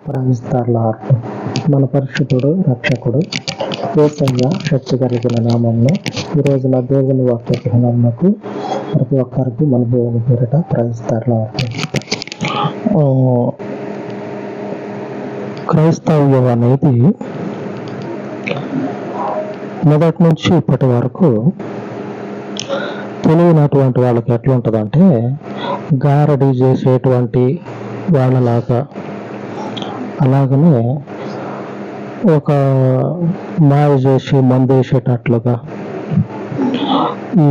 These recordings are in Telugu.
ప్రవహిస్తార్లార్ మన పరిశుద్ధుడు రక్షకుడు యేసయ్య శక్తి కలిగిన నామంలో ఈ రోజున దేవుని వాక్య గ్రహణకు ప్రతి ఒక్కరికి మన దేవుని పేరిట ప్రవహిస్తార్లార్. క్రైస్తవ్యం అనేది మొదటి నుంచి ఇప్పటి వరకు తెలియనటువంటి వాళ్ళకి ఎట్లా ఉంటుందంటే గారడీ చేసేటువంటి వాళ్ళలాగా, అలాగనే ఒక మాయ చేసి మందేసేటట్లుగా, ఈ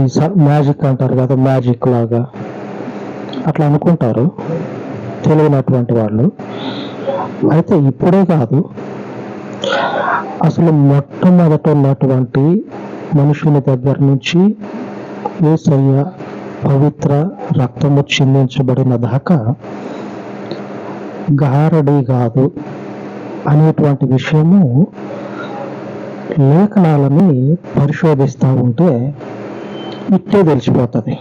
మ్యాజిక్ అంటారు కదా, మ్యాజిక్ లాగా అట్లా అనుకుంటారు తెలియనటువంటి వాళ్ళు. అయితే ఇప్పుడే కాదు, అసలు మొట్టమొదట ఉన్నటువంటి మనుషుని దగ్గర నుంచి యేసయ్య పవిత్ర రక్తము చిందించబడిన దాకా గారడీ కాదు అనేటువంటి విషయము లేఖనాలని పరిశోధిస్తూ ఉంటే ఇట్టే తెలిసిపోతుంది.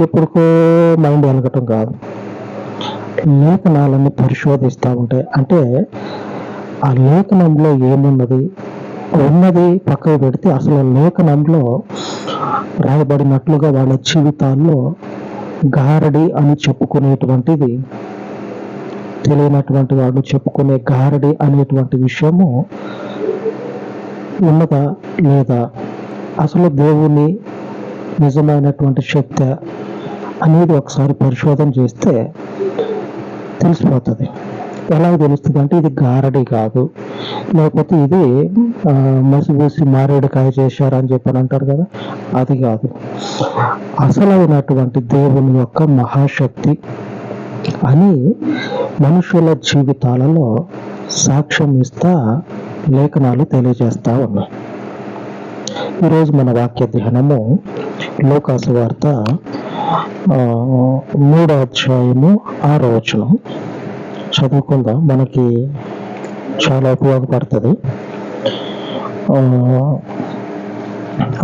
ఎప్పుడుకో మైండ్ వెలగటం కాదు, లేఖనాలను పరిశోధిస్తూ ఉంటే, అంటే ఆ లేఖనంలో ఏమున్నది ఉన్నది పక్కకు పెడితే అసలు లేఖనంలో రాయబడినట్లుగా వాళ్ళ జీవితాల్లో గారడి అని చెప్పుకునేటువంటిది, తెలియనటువంటి వాళ్ళు చెప్పుకునే గారడి అనేటువంటి విషయము ఉన్నదా లేదా, అసలు దేవుని నిజమైనటువంటి శక్తి అనేది ఒకసారి పరిశోధన చేస్తే తెలిసిపోతుంది. ఎలా తెలుస్తుంది అంటే ఇది గారడి కాదు, లేకపోతే ఇది మసిబూసి మారేడుకాయ చేశారని చెప్పని అంటారు కదా, అది కాదు. అసలైనటువంటి దేవుని యొక్క మహాశక్తి అని మనుషుల జీవితాలలో సాక్ష్యం ఇస్తా లేఖనాలు తెలియజేస్తా ఉన్నాయి. ఈరోజు మన వాక్య ధ్యానము లూకాసు వార్త 3వ అధ్యాయము 6వ వచనం చదువుకుందాం, మనకి చాలా ఉపయోగపడుతుంది.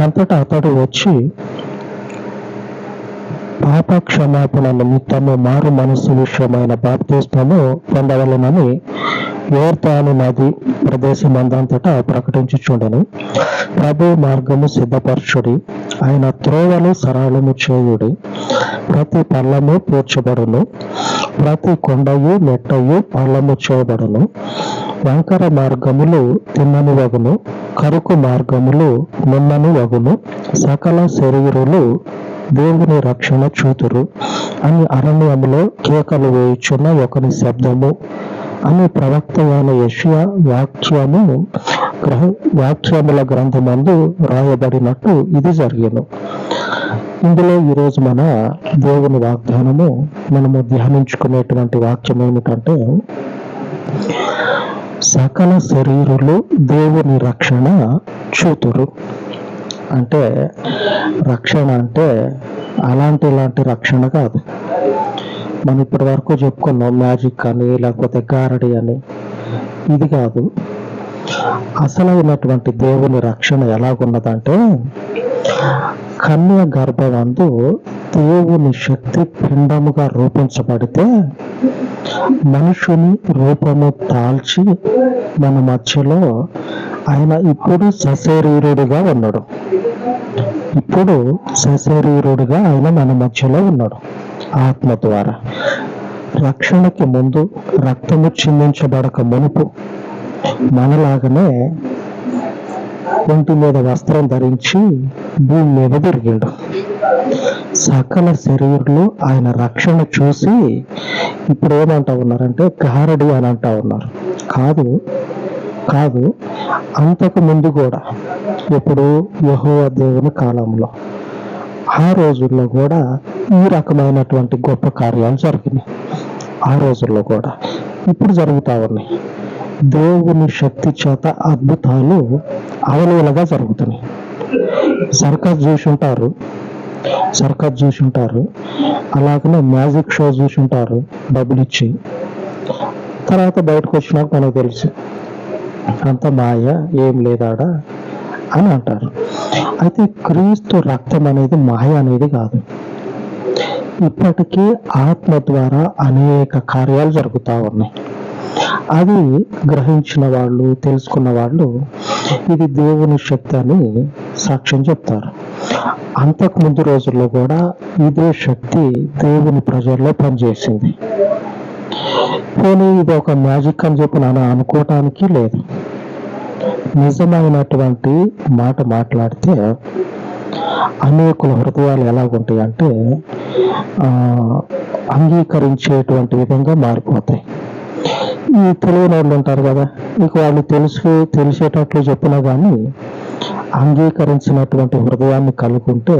అంతటా అతడు వచ్చి పాప క్షమాపణ నిమిత్తము మారు మనస్సు విషయమైన బాప్తిస్మము పొందవలెనని యోర్దాను నది ప్రదేశమందంతటా ప్రకటించుచుండెను. ప్రభు మార్గము సిద్ధపరచుడి, ఆయన త్రోవలు సరళము చేయుడి. ప్రతి పల్లము పూడ్చబడును, ప్రతి కొండయు మెట్టయు పల్లము చేయబడును. వంకర మార్గములు తిన్నని వగును, కరుకు మార్గములు నున్నని వగును. సకల శరీరులు దేవుని రక్షణ చూతురు అని అరణ్యములో కేకలు వేయుచున్న ఒకని శబ్దము అని ప్రవక్త అయిన యెషయా వాక్యముల గ్రంథమందు రాయబడినట్టు ఇది జరిగెను. ఇందులో ఈరోజు మన దేవుని వాగ్దానము, మనము ధ్యానించుకునేటువంటి వాక్యం ఏమిటంటే, సకల శరీరులు దేవుని రక్షణ చూతురు. అంటే రక్షణ అంటే ఇలాంటి రక్షణ కాదు. మనం ఇప్పటి వరకు చెప్పుకున్నాం మ్యాజిక్ అని, లేకపోతే గారడి అని, ఇది కాదు. అసలైనటువంటి దేవుని రక్షణ ఎలాగున్నదంటే, కన్య గర్భమందు దేవుని శక్తి పిండముగా రూపించబడితే మనుషుని రూపము తాల్చి మన మధ్యలో ఆయన ఇప్పుడు సశరీరుడిగా ఉన్నాడు. ఆయన మన మధ్యలో ఉన్నాడు ఆత్మ ద్వారా. రక్షణకి ముందు, రక్తము చిందించబడక మునుపు మనలాగానే ఒంటి మీద వస్త్రం ధరించి భూమి మీద తిరిగిండు. సకల శరీరులు ఆయన రక్షణ చూసి ఇప్పుడు ఏమంటా ఉన్నారంటే గారడి అని అంటా ఉన్నారు. కాదు, అంతకు ముందు కూడా, ఇప్పుడు యెహోవా దేవుని కాలంలో, ఆ రోజుల్లో కూడా ఈ రకమైనటువంటి గొప్ప కార్యాలు జరిగినాయి. ఆ రోజుల్లో కూడా ఇప్పుడు జరుగుతూ ఉన్నాయి. దేవుని శక్తి చేత అద్భుతాలు అవలీలగా జరుగుతున్నాయి. సర్కస్ చూసి ఉంటారు, అలాగనే మ్యాజిక్ షో చూసి ఉంటారు డబ్బులు ఇచ్చి. తర్వాత బయటకు వచ్చినాక మనకు తెలుసు అంత మాయ, ఏం లేదాడా అని అంటారు. అయితే క్రీస్తు రక్తం అనేది మాయ అనేది కాదు. ఇప్పటికీ ఆత్మ ద్వారా అనేక కార్యాలు జరుగుతూ ఉన్నాయి. అది గ్రహించిన వాళ్ళు, తెలుసుకున్న వాళ్ళు ఇది దేవుని శక్తి అని సాక్ష్యం చెప్తారు. అంతకు ముందు రోజుల్లో కూడా ఇదే శక్తి దేవుని ప్రజల్లో పనిచేసింది. పోనీ ఇది ఒక మ్యాజిక్ అని చెప్పి నేను అనుకోవటానికి లేదు. నిజమైనటువంటి మాట మాట్లాడితే అనేకుల హృదయాలు ఎలాగుంటాయి అంటే అంగీకరించేటువంటి విధంగా మారిపోతాయి. ఈ తెలియని వాళ్ళు ఉంటారు కదా, ఇక వాళ్ళు తెలిసేటట్లు చెప్పినా కానీ అంగీకరించినటువంటి హృదయాన్ని కలుగుంటే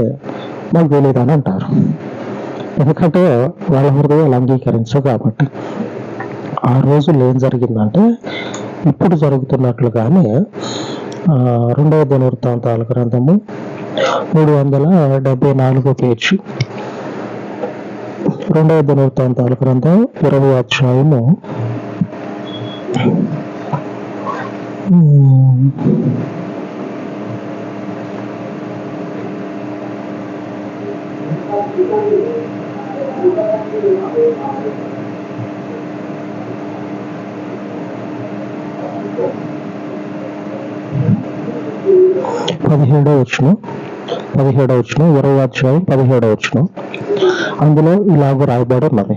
నాకు తెలియదు అని అంటారు. ఎందుకంటే వాళ్ళ హృదయాలు అంగీకరించవు కాబట్టి. ఆ రోజుల్లో ఏం జరిగిందంటే ఇప్పుడు జరుగుతున్నట్లుగానే 2వ దినవృత్తాంతాల గ్రంథము 374 పేజీ, 2వ దినవృత్తాంతాల గ్రంథం 20వ అధ్యాయము 17వ వచనం, 20వ అధ్యాయం 17వ వచనం. అందులో ఇలాగ రాయబడి ఉన్నది.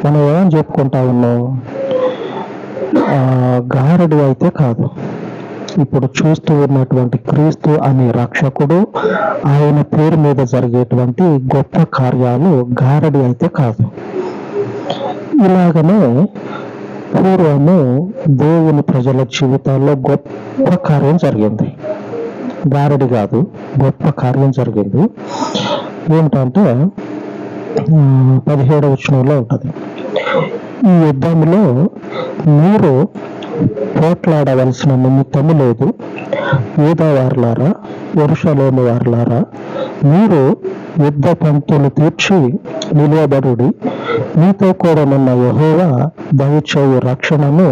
మనం ఏమని చెప్పుకుంటా ఉన్నాం? గారడి అయితే కాదు, ఇప్పుడు చూస్తూ ఉన్నటువంటి క్రీస్తు అనే రక్షకుడు, ఆయన పేరు మీద జరిగేటువంటి గొప్ప కార్యాలు గారడి అయితే కాదు. ఇలాగనే పూర్వము దేవుని ప్రజల జీవితాల్లో గొప్ప కార్యం జరిగింది. గారడి కాదు, గొప్ప కార్యం జరిగింది. ఏంటంటే 17వ వచనంలో ఉంటుంది, ఈ యుద్ధంలో మీరు పోట్లాడవలసిన నిమిత్తము లేదు. యూదా వారులారా, యెరూషలేము వారులారా, మీరు యుద్ధ పంక్తులు తీర్చి నిలవబడుడి. మీతో కూడా ఉన్న యెహోవా దయచేయు రక్షణను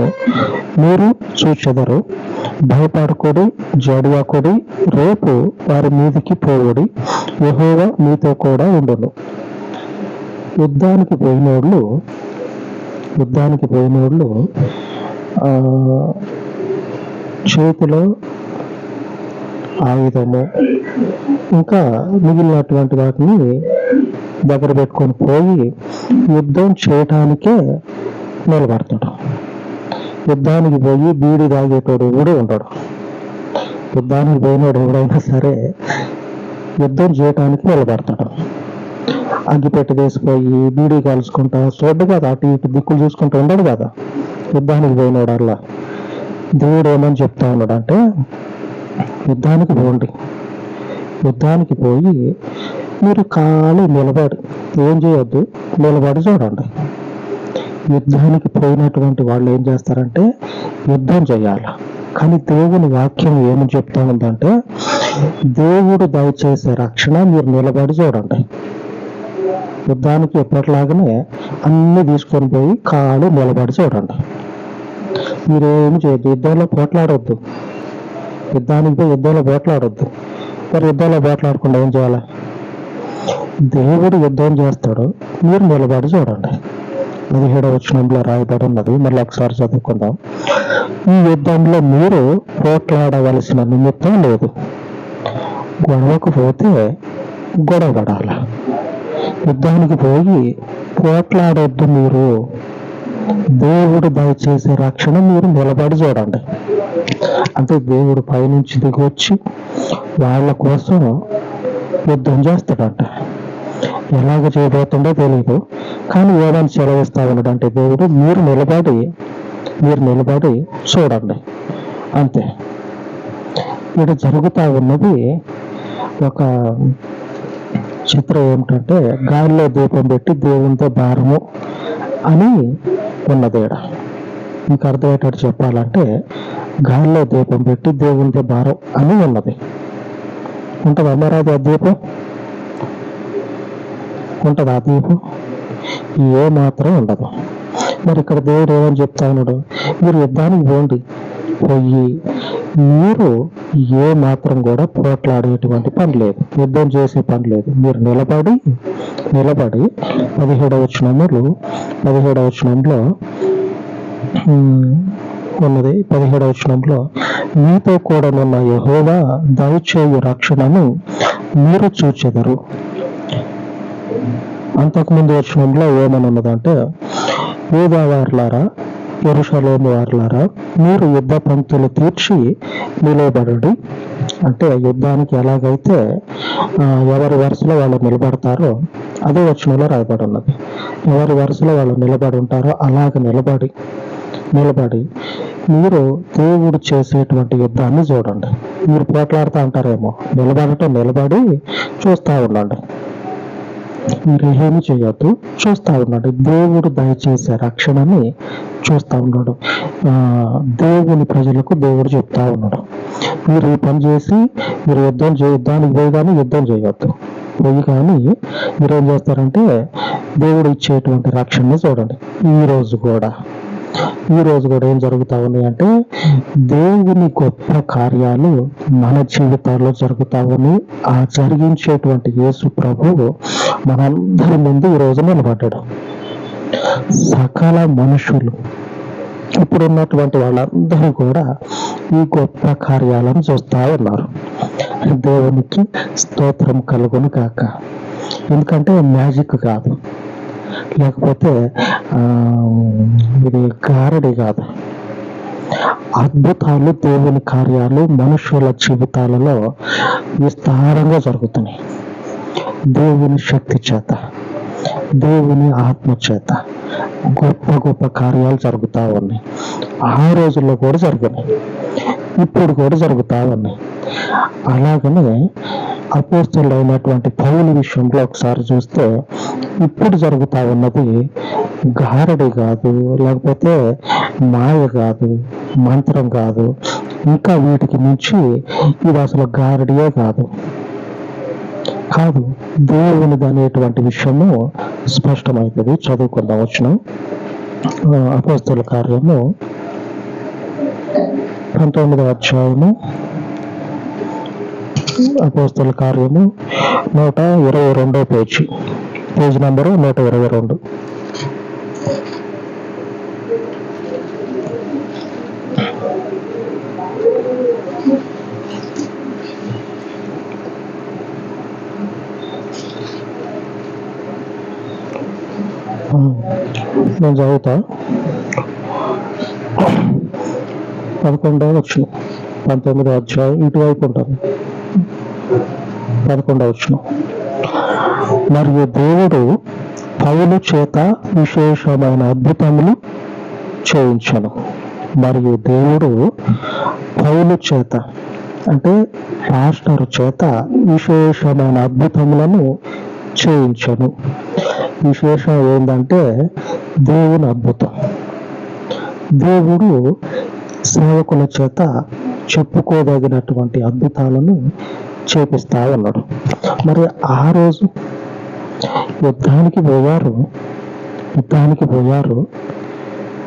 మీరు చూచెదరు. భయపడకుడి, జడియకుడి. రేపు వారి మీదికి పోవుడి. యెహోవా మీతో కూడా ఉండును. యుద్ధానికి పోయినోళ్ళు చేతిలో ఆయుధము ఇంకా మిగిలినటువంటి వాటిని దగ్గర పెట్టుకొని పోయి యుద్ధం చేయటానికే నిలబడతాడు. యుద్ధానికి పోయి బీడి తాగేటోడు కూడా ఉండడు. యుద్ధానికి పోయినోడు ఎవడైనా సరే యుద్ధం చేయటానికి నిలబడతాడు. అగ్గిపెట్టి తీసుకుపోయి బీడీ కాల్చుకుంటా చూడ్డు కదా, అటు ఇటు దిక్కులు చూసుకుంటూ ఉండడు కదా యుద్ధానికి పోయినోడు. అలా దేవుడు ఏమని చెప్తా ఉన్నాడు అంటే, యుద్ధానికి పోండి. యుద్ధానికి పోయి మీరు ఖాళీ నిలబడి ఏం చేయొద్దు, నిలబడి చూడండి. యుద్ధానికి పోయినటువంటి వాళ్ళు ఏం చేస్తారంటే యుద్ధం చేయాలి. కానీ దేవుని వాక్యం ఏమని చెప్తా ఉందంటే, దేవుడు దయచేసే రక్షణ మీరు నిలబడి చూడండి. యుద్ధానికి ఎప్పటిలాగానే అన్ని తీసుకొని పోయి కాళ్ళు నిలబడి చూడండి. మీరేమి చేయొద్దు, యుద్ధంలో పోట్లాడొద్దు. యుద్ధానికి పోయి యుద్ధంలో పోట్లాడొద్దు. మరి యుద్ధంలో పోట్లాడకుండా ఏం చేయాలి? దేవుడు యుద్ధం చేస్తాడు, మీరు నిలబడి చూడండి. 17వ వచనంలో రాయబడి ఉన్నది, మళ్ళీ ఒకసారి చదువుకుందాం. ఈ యుద్ధంలో మీరు పోట్లాడవలసిన నిమిత్తం లేదు. గొడవకు పోతే గొడవ పడాలి. యుద్ధానికి పోయి పోట్లాడొద్దు. మీరు దేవుడు దయచేసే రక్షణ మీరు నిలబడి చూడండి. అంటే దేవుడు పైనుంచి దిగి వచ్చి వాళ్ళ కోసం యుద్ధం చేస్తాడంట. ఎలాగ చేయబోతుందో తెలియదు, కానీ ఏమని సెలవిస్తా ఉన్నాడంటే దేవుడు మీరు నిలబడి చూడండి అంతే. ఇక్కడ జరుగుతూ ఉన్నది ఒక చిత్రం ఏమిటంటే, గాలిలో దీపం పెట్టి దేవునితో భారము అని ఉన్నది. మీకు అర్థమయ్యేటట్టు చెప్పాలంటే, గాలిలో దీపం పెట్టి దేవునితో భారం అని ఉన్నది. ఉంటుంది అమ్మరాదు ఆ దీపం? ఉంటుంది ఆ దీపం? ఏ మాత్రం ఉండదు. మరి ఇక్కడ దేవుడు ఏమని చెప్తా ఉన్నాడు? మీరు యుద్ధానికి పోండి, పోయి మీరు ఏ మాత్రం కూడా పోట్లాడేటువంటి పని లేదు, యుద్ధం చేసే పని లేదు. మీరు నిలబడి నిలబడి 17వ వచనంలో ఉన్నది. 17వ వచనంలో మీతో కూడానున్న యెహోవా దయచేయు రక్షణను మీరు చూచెదరు. అంతకుముందు వచనంలో ఏమని ఉన్నదంటే, యూదా వారులారా, యెరూషలేము వారులారా, మీరు యుద్ధ పంక్తులు తీర్చి నిలబడండి. అంటే యుద్ధానికి ఎలాగైతే ఎవరి వరుసలో వాళ్ళు నిలబడతారో అదే వచనంలో రాయబడి ఉన్నది. ఎవరి వరుసలో వాళ్ళు నిలబడి ఉంటారో అలాగ నిలబడి మీరు దేవుడు చేసేటువంటి యుద్ధాన్ని చూడండి. మీరు పోట్లాడుతూ అంటారేమో, నిలబడి చూస్తూ ఉండండి. మీరు ఏమి చేయొద్దు, చూస్తూ ఉండండి. దేవుడు దయచేసే రక్షణని చూస్తూ ఉన్నాడు. దేవుని ప్రజలకు దేవుడు చెప్తా ఉన్నాడు, మీరు ఈ పని చేసి మీరు యుద్ధానికి పోయి కానీ యుద్ధం చేయొద్దు. పోయి కానీ మీరేం చేస్తారంటే దేవుడు ఇచ్చేటువంటి రక్షణని చూడండి. ఈ రోజు కూడా ఏం జరుగుతా ఉన్నాయి అంటే, దేవుని గొప్ప కార్యాలు మన జీవితాల్లో జరుగుతా ఉన్నాయి. ఆ జరిగించేటువంటి యేసు ప్రభువు మనందరి ముందు ఈ రోజు నిలబడ్డాడు. సకల మనుషులు, ఇప్పుడు ఉన్నటువంటి వాళ్ళందరూ కూడా ఈ గొప్ప కార్యాలను చూస్తా ఉన్నారు. దేవునికి స్తోత్రం కలుగును కాక. ఎందుకంటే మ్యాజిక్ కాదు, లేకపోతే ఇది గారడి కాదు. అద్భుతాలు, దేవుని కార్యాలు మనుషుల జీవితాలలో విస్తారంగా జరుగుతున్నాయి. దేవుని శక్తి చేత, దేవుని ఆత్మ చేత గొప్ప గొప్ప కార్యాలు జరుగుతూ ఉన్నాయి. ఆ రోజుల్లో కూడా జరిగినాయి, ఇప్పుడు కూడా జరుగుతూ ఉన్నాయి. అలాగనే అపోస్తలుడైనటువంటి పౌలు విషయంలో ఒకసారి చూస్తే, ఇప్పుడు జరుగుతూ ఉన్నది గారడి కాదు, లేకపోతే మాయ కాదు, మంత్రం కాదు, ఇంకా వీటికి మించి ఇది అసలు గారడియే కాదు. దేవునిది అనేటువంటి విషయము స్పష్టమవుతుంది. చదువుకుందాం వచనం. అపోస్తలుల కార్యము 19వ అధ్యాయము, అపోస్తలుల కార్యము 122వ పేజీ నంబరు 122. నేను చదువుతా. 11వ వచనం, 19వ అధ్యాయం ఇటువైపు ఉంటుంది. 11వ వచనం. మరియు దేవుడు పౌలు చేత విశేషమైన అద్భుతములు చేయించను. మరియు దేవుడు పౌలు చేత అంటే పాస్టర్ చేత విశేషమైన అద్భుతములను చేయించను. విశేషం ఏంటంటే దేవుని అద్భుతం. దేవుడు సేవకుల చేత చెప్పుకోదగినటువంటి అద్భుతాలను చేపిస్తా ఉన్నాడు. మరి ఆ రోజు యుద్ధానికి పోయారు.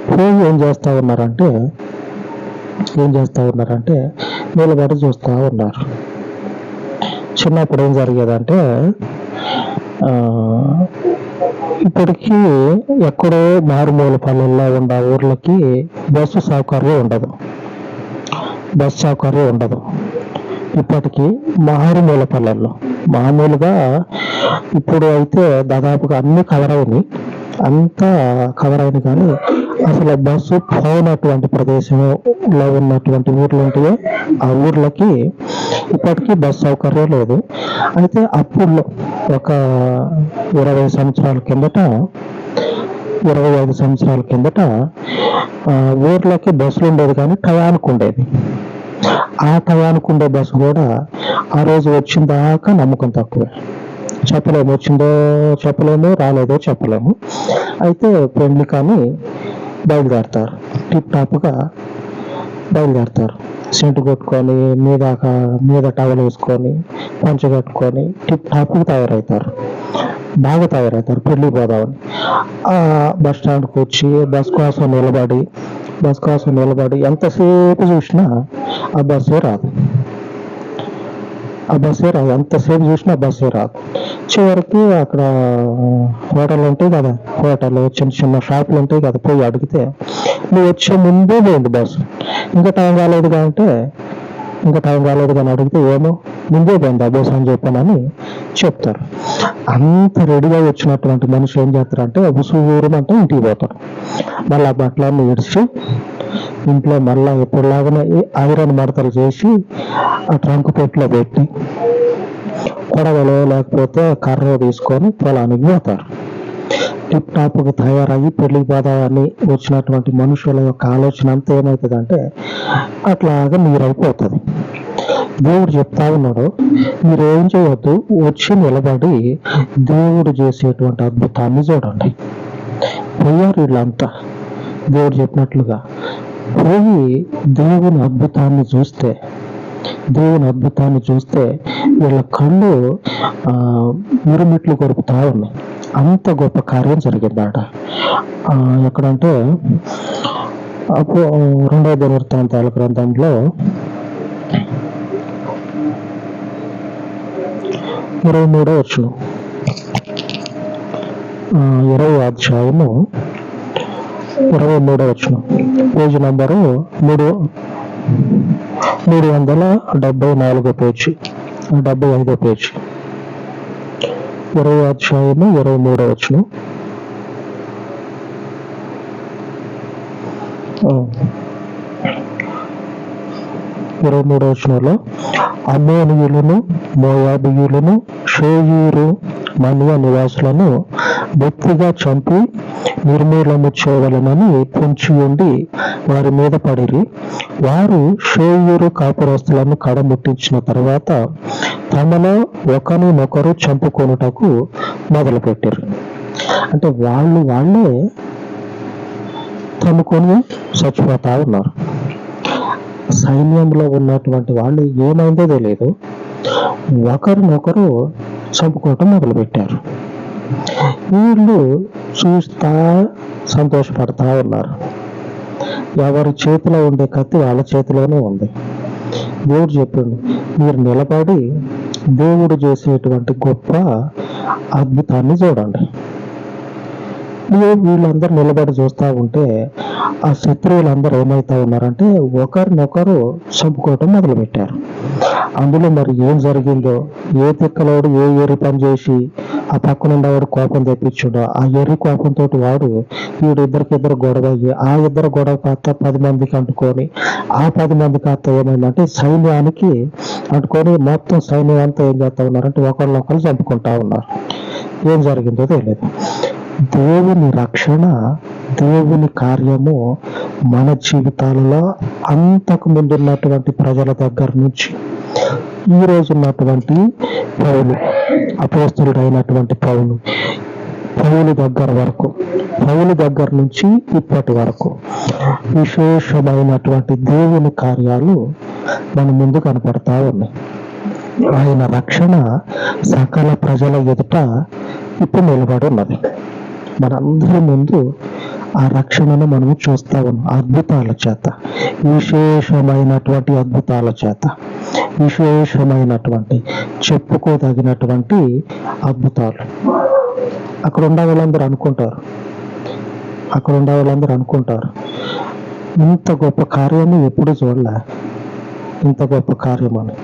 పోయి ఏం చేస్తా ఉన్నారంటే నిలబడి చూస్తూ ఉన్నారు. చిన్నప్పుడు ఏం జరిగేదంటే, ఇప్పటికీ ఎక్కడో మారుమూల పల్లెల్లో ఉన్న ఊర్లకి బస్సు సౌకర్యం ఉండదు. ఇప్పటికీ మారుమూల పల్లెల్లో, మామూలుగా ఇప్పుడు అయితే దాదాపుగా అన్ని కవర్ అయినాయి, కానీ అసలు బస్సు పోనటువంటి ప్రదేశంలో ఉన్నటువంటి ఊర్లు ఉంటాయో ఆ ఊర్లకి ఇప్పటికీ బస్సు సౌకర్యం లేదు. అయితే అప్పుడు ఒక 25 సంవత్సరాల కిందట ఊర్లకి బస్సులు ఉండేది, కానీ టయానికి ఉండేది. ఆ టయానికి ఉండే బస్సు కూడా ఆ రోజు వచ్చిన దాకా నమ్మకం తక్కువే. చెప్పలేము, వచ్చిందో చెప్పలేము, రాలేదో చెప్పలేము. అయితే పెళ్లి కానీ బయలుదేరతారు, టిప్ టాప్గా బయలుదేరతారు. సెంటు కొట్టుకొని మీద టవల్ వేసుకొని పంచ కట్టుకొని టిప్ టాప్గా బాగా తయారవుతారు పెళ్లికి పోదామని. బస్ స్టాండ్కి వచ్చి బస్ కోసం నిలబడి ఎంతసేపు చూసినా ఆ బస్సే రాదు. ఆ బస్సే రాదు, ఎంతసేపు చూసినా ఆ బస్సే రాదు. చివరికి అక్కడ హోటల్ ఉంటాయి కదా, హోటల్ చిన్న చిన్న షాపులు ఉంటాయి కదా, పోయి అడిగితే నువ్వు వచ్చే ముందే పోయింది బస్సు, ఇంకా టైం కాలేదుగా అంటే, ఇంకా టైం కాలేదు కానీ అడిగితే ఏమో ముందే పోయింది ఆ బస్సు అని చెప్పానని చెప్తారు. అంత రెడీగా వచ్చినటువంటి మనుషులు ఏం చేస్తారంటే ఉసూరుమంటే ఇంటికి పోతారు. మళ్ళీ ఆ బట్టలన్నీ ఇడిచి ఇంట్లో మళ్ళీ ఎప్పుడులాగానే ఐరన్ మడతలు చేసి ఆ ట్రంక్ పెట్టిలో పెట్టి కొడవలో లేకపోతే కర్ర తీసుకొని పొలానికి పోతారు. టిప్ టాప్కి తయారయ్యి పెళ్లికి పోదామని వచ్చినటువంటి మనుషుల యొక్క ఆలోచన అంతా ఏమవుతుందంటే అట్లాగా నీరైపోతుంది. దేవుడు చెప్తా ఉన్నాడు, మీరు ఏం చేయొద్దు, వచ్చి నిలబడి దేవుడు చేసేటువంటి అద్భుతాన్ని చూడండి. పోయారు వీళ్ళంతా దేవుడు చెప్పినట్లుగా, పోయి దేవుని అద్భుతాన్ని చూస్తే వీళ్ళ కళ్ళు మిరుమిట్లు కొరుకుతా ఉన్నాయి. అంత గొప్ప కార్యం జరిగిందట. ఎక్కడంటే అప్పుడు 2వ దినవృత్తాంతాల గ్రంథంలో 23వ వచనం, 20వ అధ్యాయము 23వ వచనం, పేజీ నంబరు 374 పేజీ, 75 పేజీ, 20వ అధ్యాయము 23వ వచనం. 23వ వచనంలో అమ్మోనీయులను, మోయాబీయులను, షేయీరు మన్య నివాసులను బొత్తిగా చంపి నిర్మూలము చేయవలెనని పొంచి ఉండి వారి మీద పడిరి. వారు షేయీరు కాపురస్తులను కడముట్టించిన తర్వాత తమలో ఒకరినొకరు చంపుకొనుటకు మొదలుపెట్టారు. అంటే వాళ్ళే తమ్ముకొని చచ్చిపోతా ఉన్నారు. సైన్యంలో ఉన్నటువంటి వాళ్ళు ఏమైందో తెలియదు, ఒకరినొకరు చంపుకోవటం మొదలుపెట్టారు. వీళ్ళు చూస్తా సంతోషపడతా ఉన్నారు. ఎవరి చేతిలో ఉండే కత్తి వాళ్ళ చేతిలోనే ఉంది. దేవుడు చెప్పిండు, మీరు నిలబడి దేవుడు చేసేటువంటి గొప్ప అద్భుతాన్ని చూడండి. వీళ్ళందరూ నిలబడి చూస్తూ ఉంటే ఆ శత్రువులందరూ ఏమవుతా ఉన్నారంటే ఒకరినొకరు చంపుకోవటం మొదలుపెట్టారు. అందులో మరి ఏం జరిగిందో, ఏ తిక్కలోడు ఏ ఎరి పని చేసి ఆ పక్కనుండేవాడు కోపం తెప్పించుడో, ఆ ఎరి కోపంతో వాడు వీడిద్దరికిద్దరు గొడవ అయ్యి ఆ ఇద్దరు గొడవ కాస్త 10 మందికి అంటుకొని, ఆ 10 మంది కాస్త ఏమైందంటే సైన్యానికి అంటుకొని మొత్తం సైన్యం అంతా ఏం చేస్తా ఉన్నారంటే ఒకరినొకరు చంపుకుంటా ఉన్నారు. ఏం జరిగిందో తెలియదు. దేవుని రక్షణ, దేవుని కార్యము మన జీవితాలలో అంతకు ముందు ఉన్నటువంటి ప్రజల దగ్గర నుంచి ఈ రోజు ఉన్నటువంటి పౌలు, అపోస్తలుడైనటువంటి పౌలు దగ్గర నుంచి ఇప్పటి వరకు విశేషమైనటువంటి దేవుని కార్యాలు మన ముందు కనపడతా ఉన్నాయి. ఆయన రక్షణ సకల ప్రజల ఎదుట ఇప్పుడు నిలబడి ఉన్నది. మనందరి ముందు ఆ రక్షణను మనం చూస్తా ఉన్నాం. అద్భుతాల చేత, విశేషమైనటువంటి అద్భుతాల చేత, విశేషమైనటువంటి చెప్పుకోదగినటువంటి అద్భుతాలు. అక్కడ ఉండే వాళ్ళందరూ అనుకుంటారు ఇంత గొప్ప కార్యము ఎప్పుడు చూడలే, ఇంత గొప్ప కార్యం అని.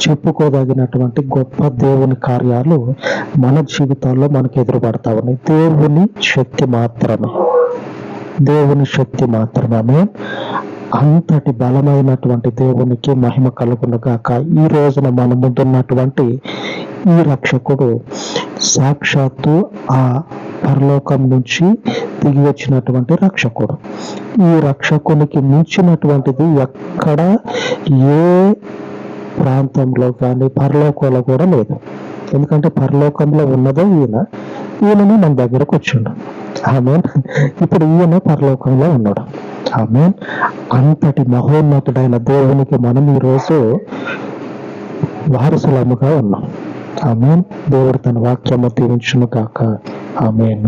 చెప్పుకోదగినటువంటి గొప్ప దేవుని కార్యాలు మన జీవితాల్లో మనకు ఎదురుపడతా ఉన్నాయి. దేవుని శక్తి మాత్రమే. అంతటి బలమైనటువంటి దేవునికి మహిమ కలుగును గాక. ఈ రోజున మన ముందున్నటువంటి ఈ రక్షకుడు సాక్షాత్తు ఆ పరలోకం నుంచి దిగి వచ్చినటువంటి రక్షకుడు. ఈ రక్షకునికి మించినటువంటిది ఎక్కడ ఏ ప్రాంతంలో కానీ పరలోకంలో కూడా లేదు. ఎందుకంటే పరలోకంలో ఉన్నదో ఈయననే మన దగ్గరకు వచ్చిండు. ఆమేన్. ఇప్పుడు ఈయన పరలోకంలో ఉన్నాడు. ఆమేన్. అంతటి మహోన్నతుడైన దేవునికి మనం ఈరోజు వారసులముగా ఉన్నాం. ఆమేన్. దేవుడు తన వాక్యము దీవించును గాక. ఆమేన్.